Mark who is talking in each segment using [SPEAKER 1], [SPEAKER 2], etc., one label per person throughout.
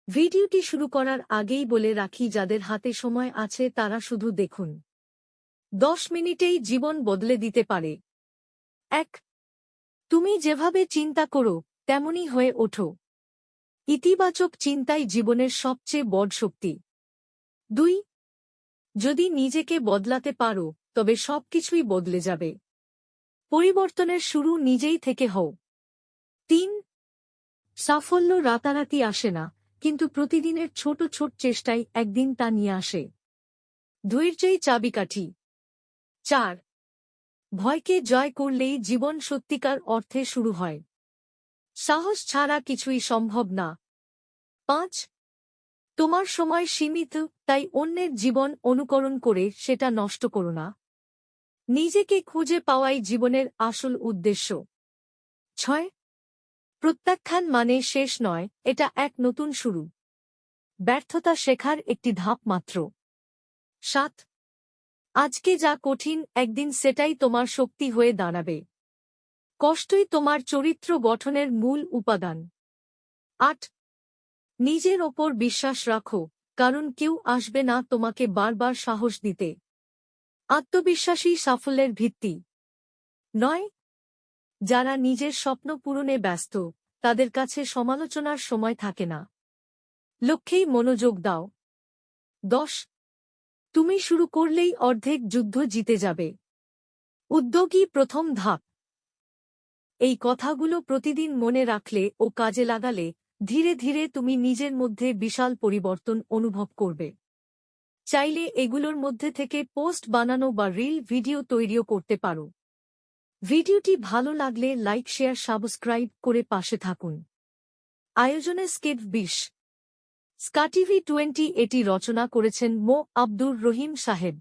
[SPEAKER 1] ভিডিওটি শুরু করার আগেই বলে রাখি, যাদের হাতে সময় আছে তারা শুধু দেখুন। 10 মিনিটেই জীবন বদলে দিতে পারে। 1. তুমি যেভাবে চিন্তা করো তেমনই হয়ে ওঠো। ইতিবাচক চিন্তাই জীবনের সবচেয়ে বড় শক্তি। 2. যদি নিজেকে বদলাতে পারো তবে সবকিছুই বদলে যাবে। পরিবর্তনের শুরু নিজেই থেকে হও। 3. সাফল্য রাতারাতি আসে না, কিন্তু প্রতিদিনের ছোট ছোট চেষ্টাই একদিন তা নিয়ে আসে। ধৈর্যই চাবিকাঠি। 4. ভয়কে জয় করলেই জীবন সত্যিকার অর্থে শুরু হয়। সাহস ছাড়া কিছুই সম্ভব না। 5. তোমার সময় সীমিত, তাই অন্যের জীবন অনুকরণ করে সেটা নষ্ট করো না। নিজেকে খুঁজে পাওয়াই জীবনের আসল উদ্দেশ্য। 6. প্রত্যাখ্যান মানে শেষ নয়, এটা এক নতুন শুরু। ব্যর্থতা শেখার একটি ধাপ মাত্র। 7. আজকে যা কঠিন, একদিন সেটাই তোমার শক্তি হয়ে দাঁড়াবে। কষ্টই তোমার চরিত্র গঠনের মূল উপাদান। 8. নিজের ওপর বিশ্বাস রাখো, কারণ কেউ আসবে না তোমাকে বারবার সাহস দিতে। আত্মবিশ্বাসী সাফল্যের ভিত্তি। 9. যারা নিজের স্বপ্ন পূরণে ব্যস্ত তাদের কাছে সমালোচনার সময় থাকে না। লক্ষ্যেই মনোযোগ দাও। 10. তুমি শুরু করলেই অর্ধেক যুদ্ধ জিতে যাবে। উদ্যোগই প্রথম ধাপ। এই কথাগুলো প্রতিদিন মনে রাখলে ও কাজে লাগালে ধীরে ধীরে তুমি নিজের মধ্যে বিশাল পরিবর্তন অনুভব করবে। চাইলে এগুলোর মধ্যে থেকে পোস্ট বানানো বা রিল ভিডিও তৈরিও করতে পারো। ভিডিওটি ভালো লাগলে লাইক, শেয়ার, সাবস্ক্রাইব করে পাশে থাকুন। আয়োজনে স্কেট 20, স্কাটিভি 20। এটি রচনা করেছেন মো. আব্দুর রহিম সাহেব।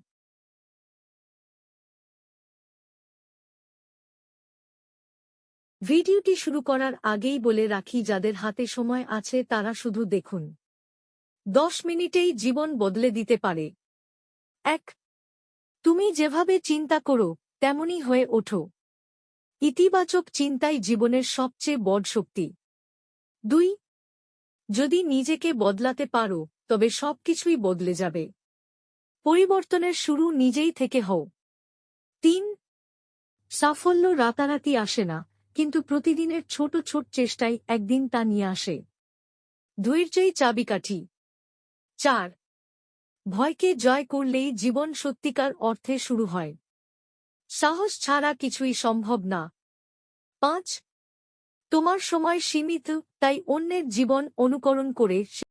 [SPEAKER 1] ভিডিওটি শুরু করার আগেই বলে রাখি, যাদের হাতে সময় আছে তারা শুধু দেখুন। 10 মিনিটেই জীবন বদলে দিতে পারে। 1. তুমি যেভাবে চিন্তা করো তেমনই হয়ে ওঠো। ইতিবাচক চিন্তাই জীবনের সবচেয়ে বড় শক্তি। 2. যদি নিজেকে বদলাতে পারো তবে সবকিছুই বদলে যাবে। পরিবর্তনের শুরু নিজেই থেকে হও। 3. সাফল্য রাতারাতি আসে না, কিন্তু প্রতিদিনের ছোট ছোট চেষ্টাই একদিন তা নিয়ে আসে। ধৈর্যই চাবিকাঠি। 4. ভয়কে জয় করলেই জীবন সত্যিকার অর্থে শুরু হয়। সাহস ছাড়া কিছুই সম্ভব না। 5. তোমার সময় সীমিত, তাই অন্যের জীবন অনুকরণ করে